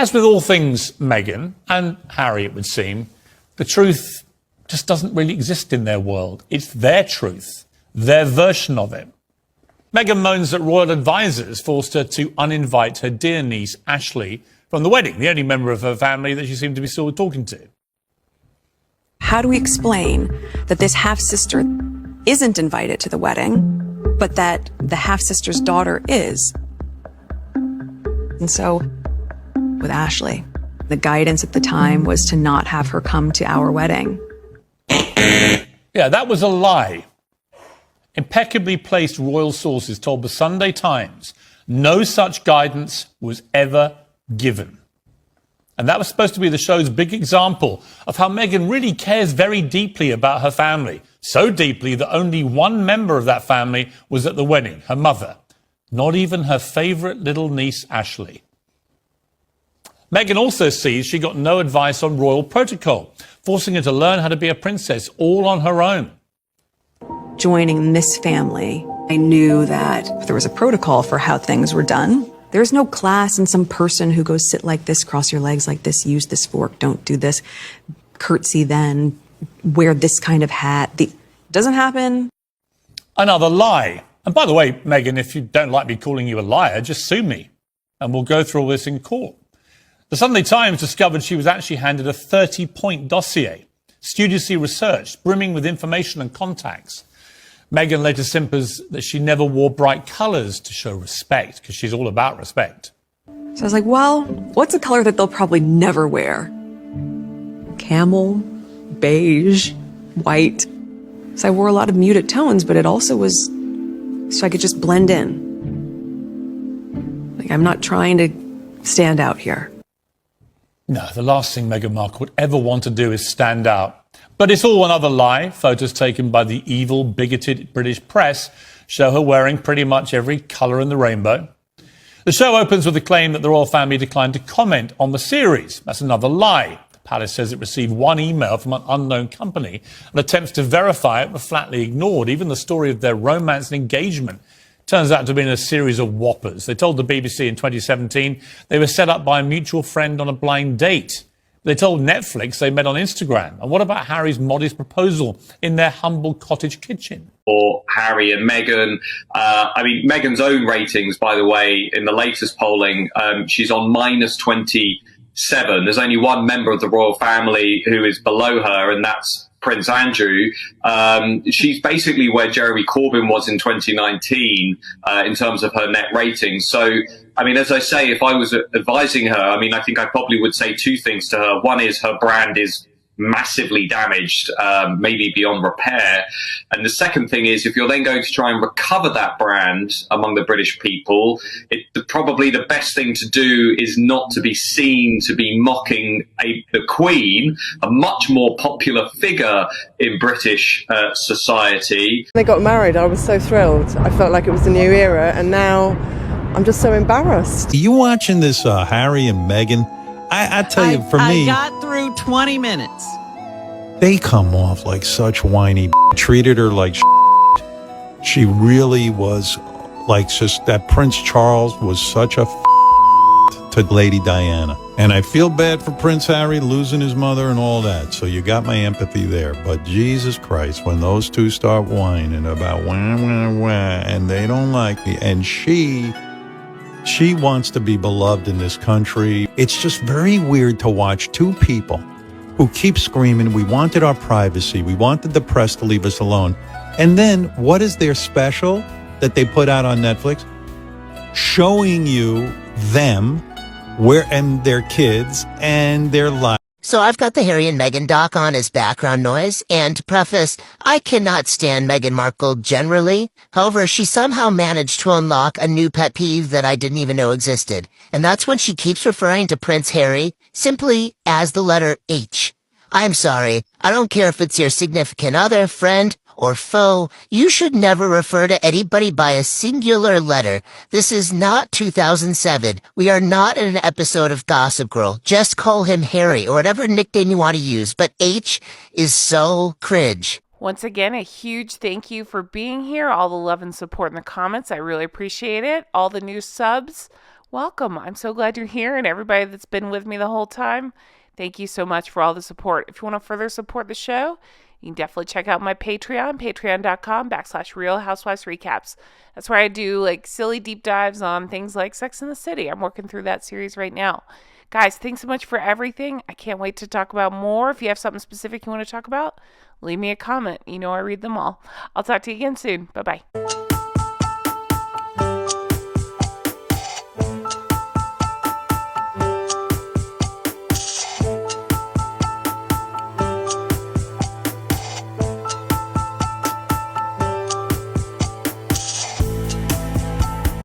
As with all things Meghan and Harry, it would seem, the truth just doesn't really exist in their world. It's their truth, their version of it. Meghan moans that royal advisors forced her to uninvite her dear niece, Ashley, from the wedding, the only member of her family that she seemed to be still talking to. How do we explain that this half-sister isn't invited to the wedding, but that the half-sister's daughter is? And so, with Ashley, the guidance at the time was to not have her come to our wedding. Yeah, that was a lie. Impeccably placed royal sources told the Sunday Times no such guidance was ever given. And that was supposed to be the show's big example of how Meghan really cares very deeply about her family. So deeply that only one member of that family was at the wedding, her mother. Not even her favourite little niece, Ashley. Meghan also sees she got no advice on royal protocol, forcing her to learn how to be a princess all on her own. Joining this family, I knew that there was a protocol for how things were done. There's no class and some person who goes sit like this, cross your legs like this, use this fork, don't do this, curtsy then, wear this kind of hat. Doesn't happen. Another lie. And by the way, Meghan, if you don't like me calling you a liar, just sue me and we'll go through all this in court. The Sunday Times discovered she was actually handed a 30-point dossier, studiously researched, brimming with information and contacts. Meghan later simpers that she never wore bright colours to show respect, because she's all about respect. So I was like, well, what's a color that they'll probably never wear? Camel, beige, white. So I wore a lot of muted tones, but it also was so I could just blend in. Like, I'm not trying to stand out here. No, the last thing Meghan Markle would ever want to do is stand out. But it's all another lie. Photos taken by the evil, bigoted British press show her wearing pretty much every colour in the rainbow. The show opens with the claim that the royal family declined to comment on the series. That's another lie. The palace says it received one email from an unknown company, and attempts to verify it were flatly ignored. Even the story of their romance and engagement turns out to have been a series of whoppers. They told the BBC in 2017 they were set up by a mutual friend on a blind date. They told Netflix they met on Instagram. And what about Harry's modest proposal in their humble cottage kitchen? Or Harry and Meghan. Meghan's own ratings, by the way, in the latest polling, she's on -27. There's only one member of the royal family who is below her, and that's Prince Andrew. She's basically where Jeremy Corbyn was in 2019 in terms of her net ratings. So, as I say, if I was advising her, I think I probably would say two things to her. One is her brand is massively damaged, maybe beyond repair. And the second thing is, if you're then going to try and recover that brand among the British people, probably the best thing to do is not to be seen to be mocking the Queen, a much more popular figure in British society. They got married. I was so thrilled. I felt like it was a new era, and now I'm just so embarrassed. Are you watching this Harry and Meghan? I tell you, for me, I got through 20 minutes. They come off like such whiny treated her like she really was like just that Prince Charles was such a to Lady Diana. And I feel bad for Prince Harry losing his mother and all that. So you got my empathy there. But Jesus Christ, when those two start whining about wah, wah, wah, and they don't like me, and she wants to be beloved in this country. It's just very weird to watch two people who keep screaming, we wanted our privacy, we wanted the press to leave us alone. And then what is their special that they put out on Netflix? Showing you them and their kids and their lives. So I've got the Harry and Meghan doc on as background noise, and to preface, I cannot stand Meghan Markle generally. However, she somehow managed to unlock a new pet peeve that I didn't even know existed, and that's when she keeps referring to Prince Harry simply as the letter H. I'm sorry, I don't care if it's your significant other, friend, or foe, you should never refer to anybody by a singular letter. This is not 2007. We are not in an episode of Gossip Girl. Just call him Harry or whatever nickname you want to use, but H is so cringe. Once again, a huge thank you for being here. All the love and support in the comments. I really appreciate it. All the new subs. welcome. I'm so glad you're here, and everybody that's been with me the whole time. Thank you so much for all the support. If you want to further support the show, you can definitely check out my Patreon, patreon.com/Real Housewives Recaps. That's where I do like silly deep dives on things like Sex and the City. I'm working through that series right now. Guys, thanks so much for everything. I can't wait to talk about more. If you have something specific you want to talk about, leave me a comment. You know I read them all. I'll talk to you again soon. Bye-bye.